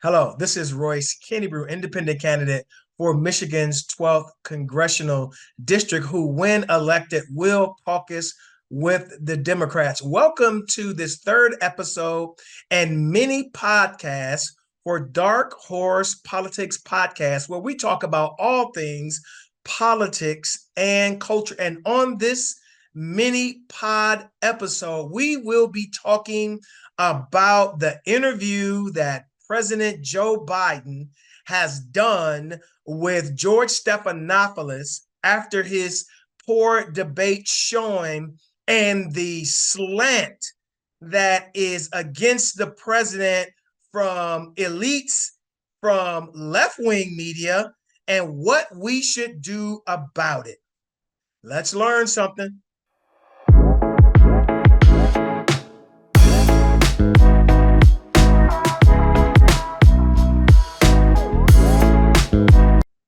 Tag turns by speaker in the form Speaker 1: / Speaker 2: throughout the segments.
Speaker 1: Hello, this is Royce Kennebrew, independent candidate for Michigan's 12th congressional district, who, when elected, will caucus with the Democrats. Welcome to this third episode and mini podcast for Dark Horse Politics Podcast, where we talk about all things politics and culture. And on this mini pod episode, we will be talking about the interview that President Joe Biden has done with George Stephanopoulos after his poor debate showing and the slant that is against the president from elites, from left-wing media, and what we should do about it. Let's learn something.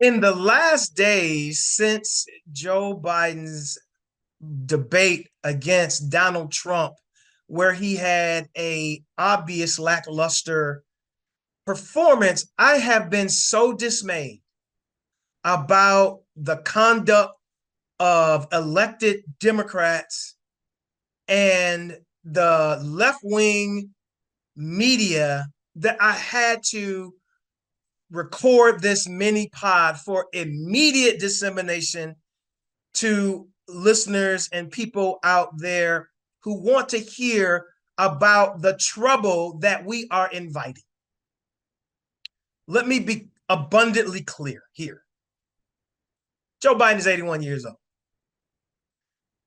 Speaker 1: In the last days since Joe Biden's debate against Donald Trump, where he had a obvious lackluster performance, I have been so dismayed about the conduct of elected Democrats and the left-wing media that I had to record this mini pod for immediate dissemination to listeners and people out there who want to hear about the trouble that we are inviting. Let me be abundantly clear here. Joe Biden is 81 years old.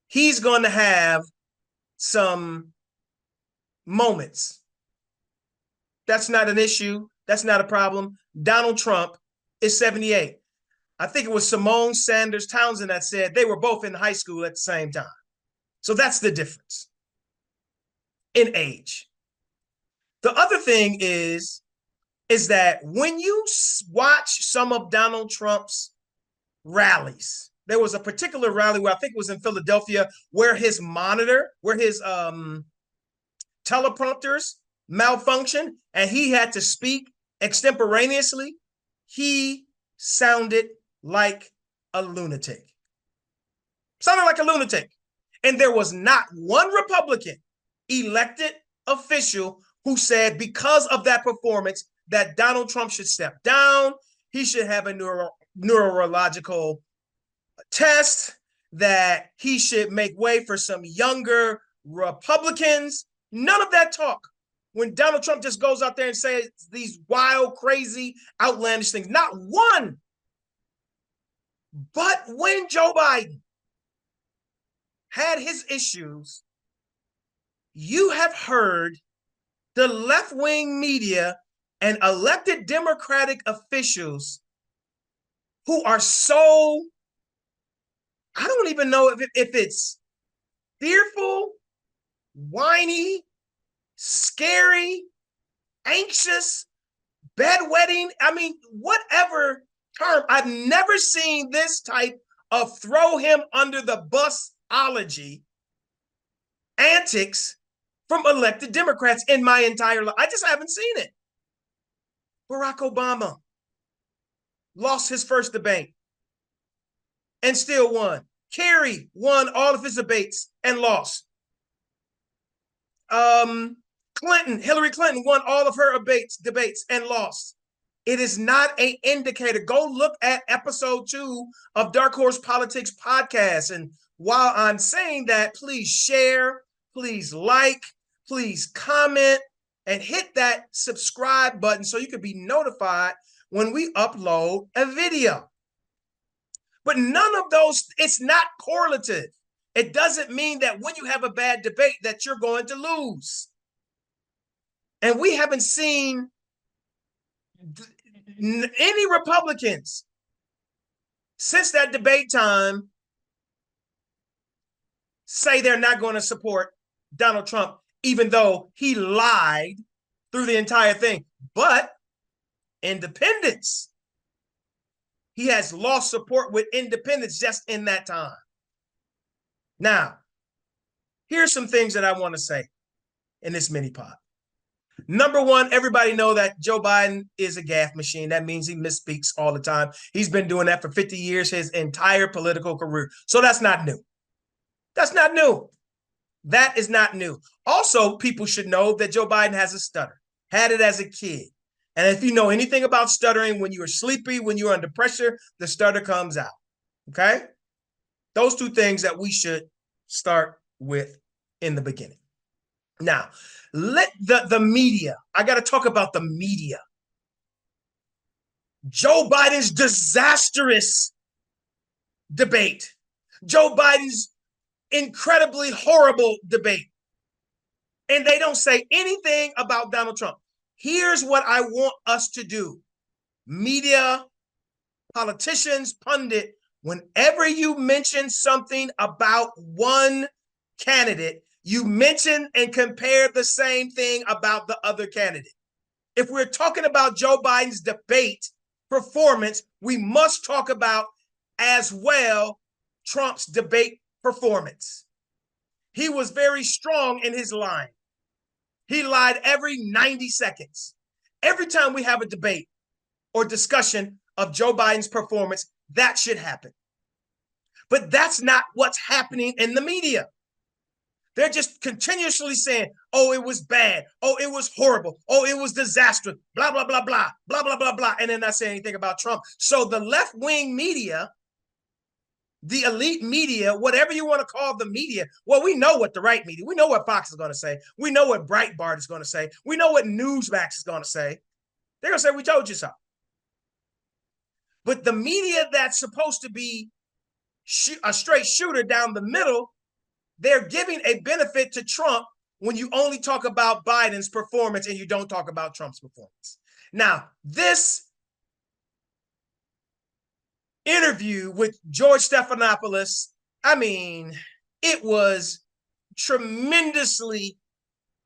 Speaker 1: He's going to have some moments. That's not an issue. That's not a problem. Donald Trump is 78. I think it was Simone Sanders Townsend that said they were both in high school at the same time. So that's the difference in age. The other thing is that when you watch some of Donald Trump's rallies, there was a particular rally where I think it was in Philadelphia where his monitor, where his teleprompters malfunctioned and he had to speak extemporaneously. He sounded like a lunatic. And there was not one Republican elected official who said because of that performance that Donald Trump should step down, he should have a neurological test, that he should make way for some younger Republicans. None of that talk. When Donald Trump just goes out there and says these wild, crazy, outlandish things. Not one. But when Joe Biden had his issues, you have heard the left-wing media and elected Democratic officials who are so, I don't even know if it's fearful, whiny, scary, anxious, bedwetting. I mean, whatever term. I've never seen this type of throw him under the busology antics from elected Democrats in my entire life. I just haven't seen it. Barack Obama lost his first debate and still won. Kerry won all of his debates and lost. Hillary Clinton won all of her debates and lost. It is not an indicator. Go look at episode 2 of Dark Horse Politics Podcast. And while I'm saying that, please share, please like, please comment, and hit that subscribe button so you can be notified when we upload a video. But none of those, it's not correlative. It doesn't mean that when you have a bad debate that you're going to lose. And we haven't seen any Republicans since that debate time say they're not going to support Donald Trump, even though he lied through the entire thing. But independents, he has lost support with independents just in that time. Now, here's some things that I want to say in this mini pod. Number one, everybody know that Joe Biden is a gaffe machine. That means he misspeaks all the time. He's been doing that for 50 years, his entire political career. So that's not new. That's not new. That is not new. Also, people should know that Joe Biden has a stutter, had it as a kid. And if you know anything about stuttering, when you are sleepy, when you're under pressure, the stutter comes out. Okay? Those two things that we should start with in the beginning. Now, let the media, I got to talk about the media. Joe Biden's disastrous debate, Joe Biden's incredibly horrible debate. And they don't say anything about Donald Trump. Here's what I want us to do. Media, politicians, pundit, whenever you mention something about one candidate, you mention and compare the same thing about the other candidate. If we're talking about Joe Biden's debate performance, we must talk about as well Trump's debate performance. He was very strong in his line. He lied every 90 seconds. Every time we have a debate or discussion of Joe Biden's performance, that should happen. But that's not what's happening in the media. They're just continuously saying, oh, it was bad. Oh, it was horrible. Oh, it was disastrous. Blah, blah, blah, blah, blah, blah, blah, blah. And then not saying anything about Trump. So the left-wing media, the elite media, whatever you want to call the media, well, we know what the right media, we know what Fox is going to say. We know what Breitbart is going to say. We know what Newsmax is going to say. They're going to say, we told you so. But the media that's supposed to be a straight shooter down the middle, they're giving a benefit to Trump when you only talk about Biden's performance and you don't talk about Trump's performance. Now, this interview with George Stephanopoulos, I mean, it was tremendously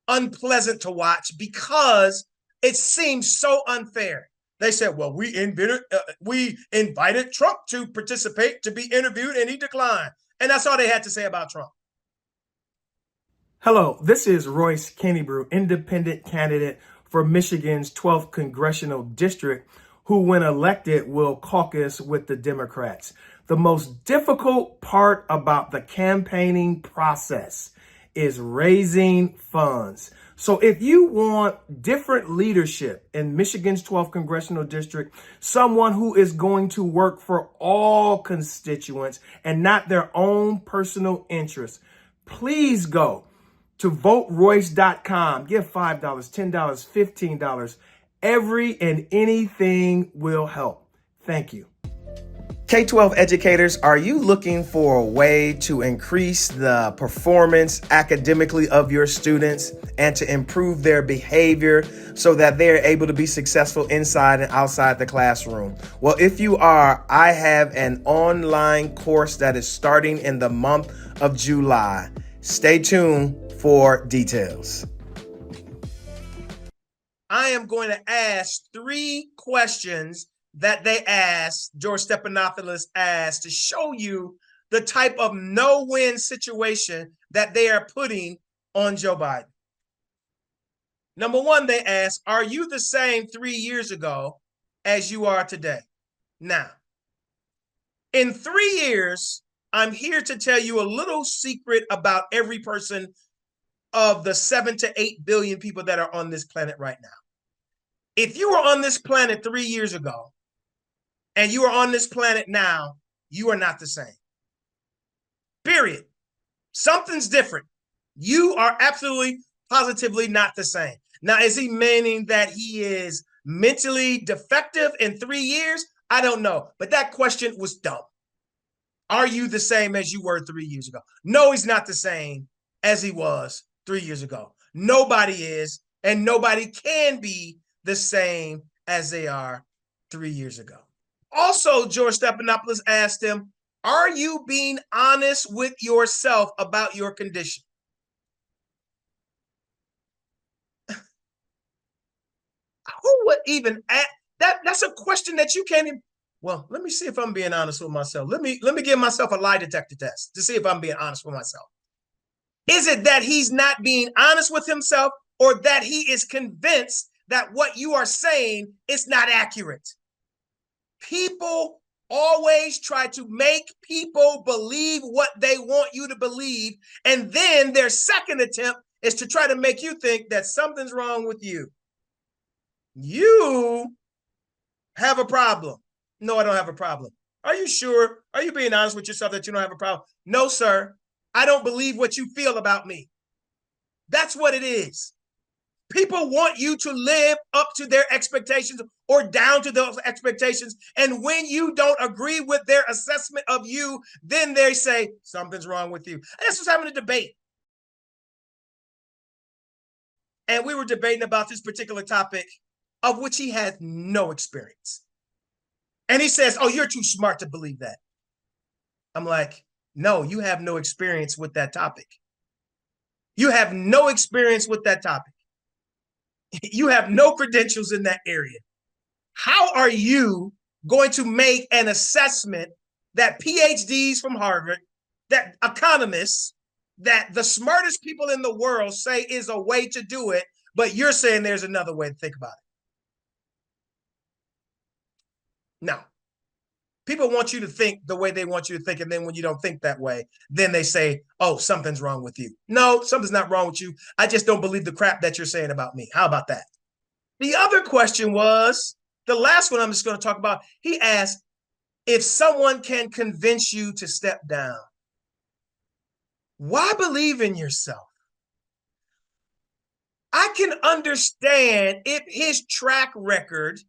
Speaker 1: unpleasant to watch because it seems so unfair. They said, well, we invited Trump to participate, to be interviewed, and he declined. And that's all they had to say about Trump.
Speaker 2: Hello, this is Royce Kennebrew, independent candidate for Michigan's 12th Congressional District, who, when elected, will caucus with the Democrats. The most difficult part about the campaigning process is raising funds. So if you want different leadership in Michigan's 12th Congressional District, someone who is going to work for all constituents and not their own personal interests, please go to voteroyce.com. Give $5, $10, $15. Every and anything will help. Thank you.
Speaker 3: K-12 educators, are you looking for a way to increase the performance academically of your students and to improve their behavior so that they're able to be successful inside and outside the classroom? Well, if you are, I have an online course that is starting in the month of July. Stay tuned for details.
Speaker 1: I am going to ask 3 questions that they asked, George Stephanopoulos asked, to show you the type of no-win situation that they are putting on Joe Biden. Number 1, they asked, are you the same 3 years ago as you are today? Now, in 3 years, I'm here to tell you a little secret about every person of the 7 to 8 billion people that are on this planet right now. If you were on this planet 3 years ago and you are on this planet now, you are not the same. Period. Something's different. You are absolutely, positively not the same. Now, is he meaning that he is mentally defective in 3 years? I don't know, but that question was dumb. Are you the same as you were 3 years ago? No, he's not the same as he was 3 years ago. Nobody is, and nobody can be the same as they are 3 years ago. Also, George Stephanopoulos asked him, are you being honest with yourself about your condition? Who would even ask that? That's a question that you can't even. Well, let me see if I'm being honest with myself. Let me give myself a lie detector test to see if I'm being honest with myself. Is it that he's not being honest with himself, or that he is convinced that what you are saying is not accurate. People always try to make people believe what they want you to believe, and then their second attempt is to try to make you think that something's wrong with you. You have a problem. No, I don't have a problem. Are you sure? Are you being honest with yourself that you don't have a problem? No, sir. I don't believe what you feel about me. That's what it is. People want you to live up to their expectations or down to those expectations. And when you don't agree with their assessment of you, then they say something's wrong with you. And this was having a debate. And we were debating about this particular topic, of which he had no experience. And he says, oh, you're too smart to believe that. I'm like, no, you have no experience with that topic. You have no experience with that topic. You have no credentials in that area. How are you going to make an assessment that PhDs from Harvard, that economists, that the smartest people in the world say is a way to do it, but you're saying there's another way to think about it? No. People want you to think the way they want you to think, and then when you don't think that way, then they say, oh, something's wrong with you. No, something's not wrong with you. I just don't believe the crap that you're saying about me. How about that? The other question was, the last one I'm just going to talk about, he asked, if someone can convince you to step down, why believe in yourself? I can understand if his track record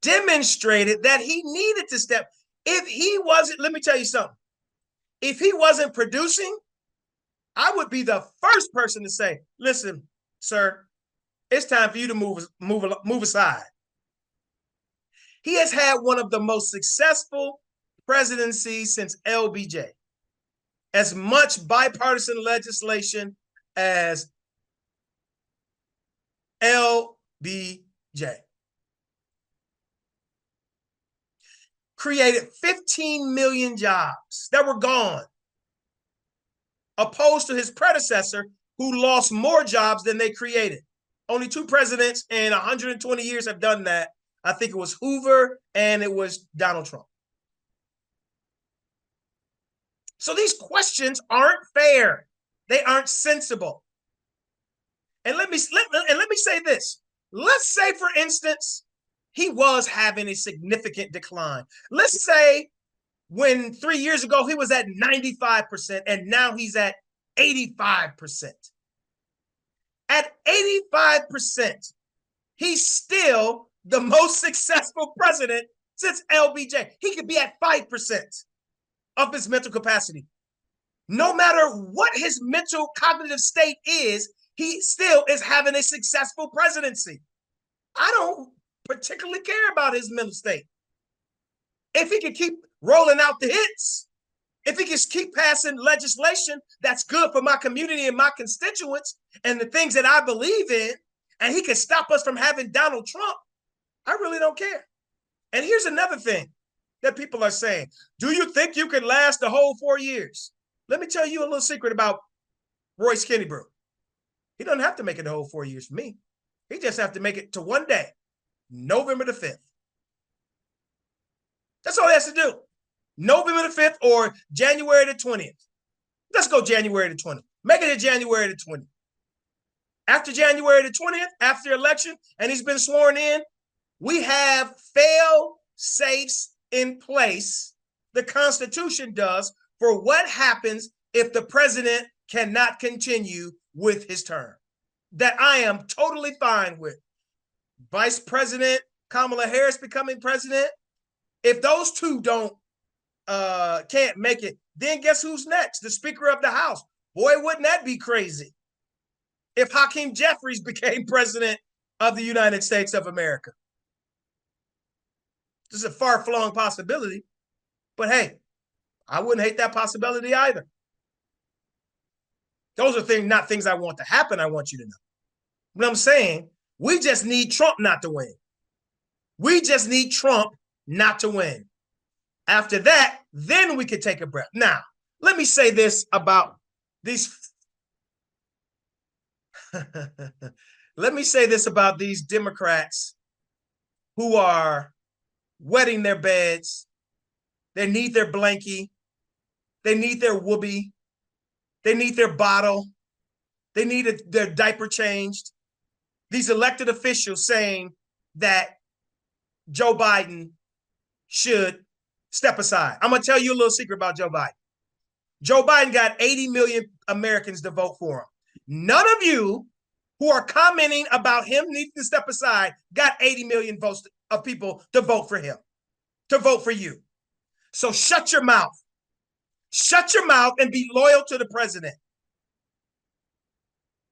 Speaker 1: demonstrated that he needed to step. If he wasn't, let me tell you something. If he wasn't producing, I would be the first person to say, listen, sir, it's time for you to move aside. He has had one of the most successful presidencies since LBJ. As much bipartisan legislation as LBJ. Created 15 million jobs that were gone, opposed to his predecessor, who lost more jobs than they created. Only 2 presidents in 120 years have done that. I think it was Hoover and it was Donald Trump. So these questions aren't fair. They aren't sensible. And let me say this. Let's say, for instance, he was having a significant decline. Let's say when 3 years ago, he was at 95% and now he's at 85%. At 85%, he's still the most successful president since LBJ. He could be at 5% of his mental capacity. No matter what his mental cognitive state is, he still is having a successful presidency. I don't particularly care about his mental state. If he can keep rolling out the hits, if he can keep passing legislation that's good for my community and my constituents and the things that I believe in, and he can stop us from having Donald Trump, I really don't care. And here's another thing that people are saying. Do you think you can last the whole 4 years? Let me tell you a little secret about Royce Kennebrew. He doesn't have to make it the whole 4 years for me. He just have to make it to one day, November the 5th. That's all he has to do. November the 5th or January the 20th. Let's go January the 20th. Make it to January the 20th. After January the 20th, after the election, and he's been sworn in, we have fail-safes in place, the Constitution does, for what happens if the president cannot continue with his term. That I am totally fine with. Vice President Kamala Harris becoming president. If those two can't make it, then guess who's next? The Speaker of the House. Boy, wouldn't that be crazy if Hakeem Jeffries became president of the United States of America. This is a far-flung possibility, but hey, I wouldn't hate that possibility either. Those are not things I want to happen, I want you to know. But I'm saying, we just need Trump not to win. We just need Trump not to win. After that, then we could take a breath. Now, let me say this about these. Let me say this about these Democrats who are wetting their beds. They need their blankie. They need their whoopee. They need their bottle. They need their diaper changed. These elected officials saying that Joe Biden should step aside. I'm going to tell you a little secret about Joe Biden. Joe Biden got 80 million Americans to vote for him. None of you who are commenting about him needing to step aside got 80 million votes of people to vote for him, to vote for you. So shut your mouth. Shut your mouth and be loyal to the president.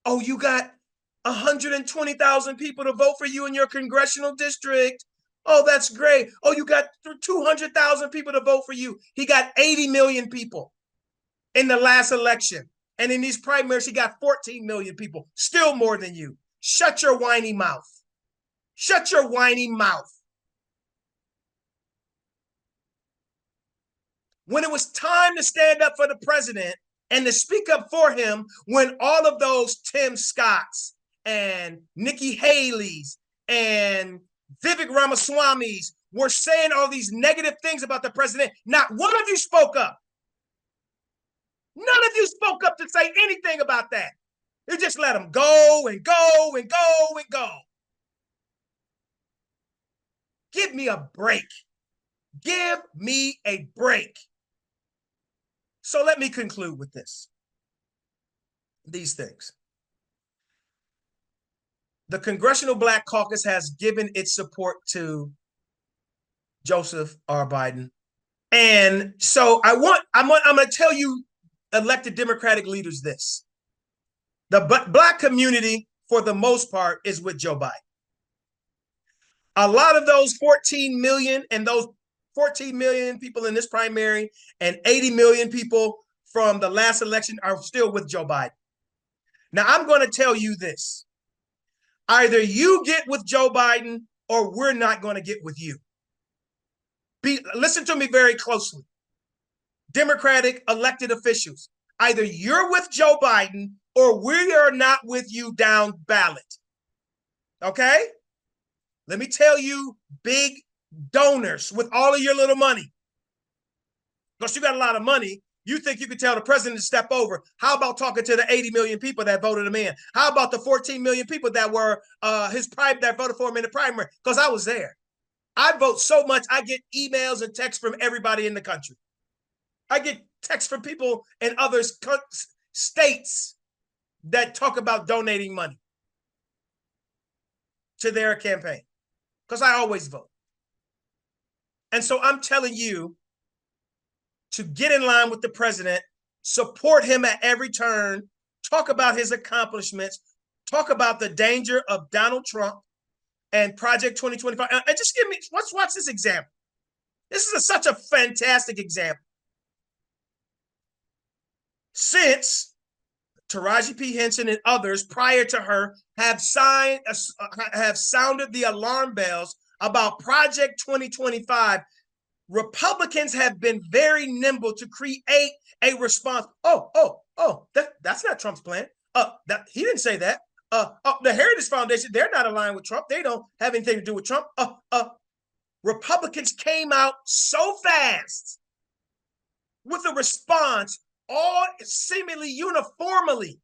Speaker 1: Oh, you got 120,000 people to vote for you in your congressional district. Oh, that's great. Oh, you got 200,000 people to vote for you. He got 80 million people in the last election. And in these primaries, he got 14 million people, still more than you. Shut your whiny mouth. Shut your whiny mouth. When it was time to stand up for the president and to speak up for him, when all of those Tim Scotts and Nikki Haley's and Vivek Ramaswamy's were saying all these negative things about the president, not one of you spoke up. None of you spoke up to say anything about that. You just let them go and go and go and go. Give me a break. Give me a break. So let me conclude with this. These things. The Congressional Black Caucus has given its support to Joseph R. Biden. And so I'm going to tell you, elected Democratic leaders, this. The Black community, for the most part, is with Joe Biden. A lot of those 14 million and those 14 million people in this primary and 80 million people from the last election are still with Joe Biden. Now, I'm going to tell you this. Either you get with Joe Biden or we're not going to get with you. Listen to me very closely. Democratic elected officials, either you're with Joe Biden or we are not with you down ballot. Okay? Let me tell you, big donors with all of your little money, because you got a lot of money, you think you could tell the president to step over. How about talking to the 80 million people that voted him in? How about the 14 million people that were that voted for him in the primary? Because I was there. I vote so much, I get emails and texts from everybody in the country. I get texts from people in other states that talk about donating money to their campaign, because I always vote. And so I'm telling you to get in line with the president, support him at every turn, talk about his accomplishments, talk about the danger of Donald Trump and Project 2025. And just let's watch this example. This is such a fantastic example. Since Taraji P. Henson and others prior to her have sounded the alarm bells about Project 2025, Republicans have been very nimble to create a response. That's not Trump's plan. He didn't say that. The Heritage Foundation, they're not aligned with Trump. They don't have anything to do with Trump. Republicans came out so fast with a response, all seemingly uniformly,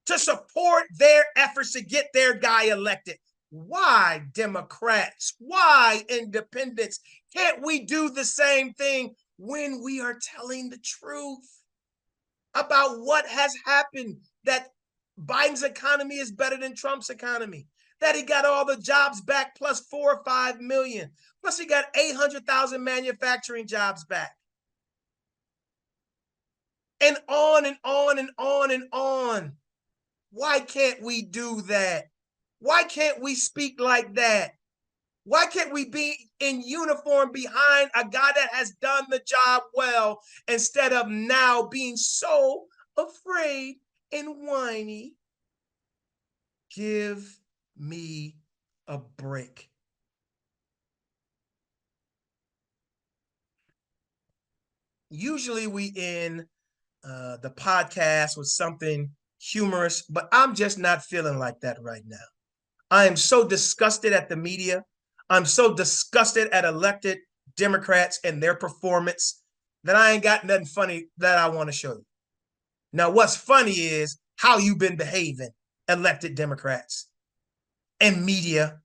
Speaker 1: to support their efforts to get their guy elected. Why, Democrats? Why, independents? Can't we do the same thing when we are telling the truth about what has happened? That Biden's economy is better than Trump's economy. That he got all the jobs back plus 4 or 5 million. Plus he got 800,000 manufacturing jobs back. And on and on and on and on. Why can't we do that? Why can't we speak like that? Why can't we be in uniform behind a guy that has done the job well, instead of now being so afraid and whiny? Give me a break. Usually we end the podcast with something humorous, but I'm just not feeling like that right now. I am so disgusted at the media. I'm so disgusted at elected Democrats and their performance that I ain't got nothing funny that I want to show you. Now, what's funny is how you've been behaving, elected Democrats and media.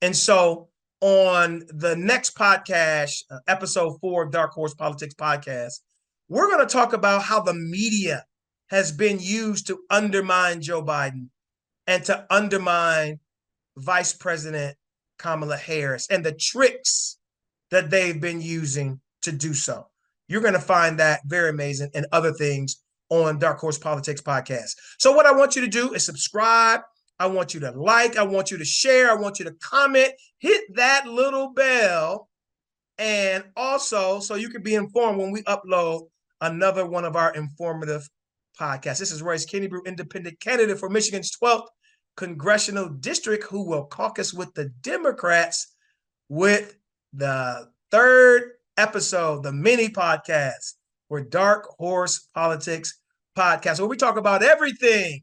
Speaker 1: And so on the next podcast, episode 4 of Dark Horse Politics Podcast, we're going to talk about how the media has been used to undermine Joe Biden and to undermine Vice President Kamala Harris and the tricks that they've been using to do so. You're going to find that very amazing and other things on Dark Horse Politics Podcast. So what I want you to do is subscribe. I want you to like. I want you to share. I want you to comment. Hit that little bell. And also, so you can be informed when we upload another one of our informative podcasts. This is Royce Kennebrew, independent candidate for Michigan's 12th congressional district, who will caucus with the Democrats with the third episode, the mini podcast for Dark Horse Politics Podcast, where we talk about everything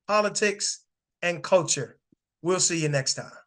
Speaker 1: politics and culture. We'll see you next time.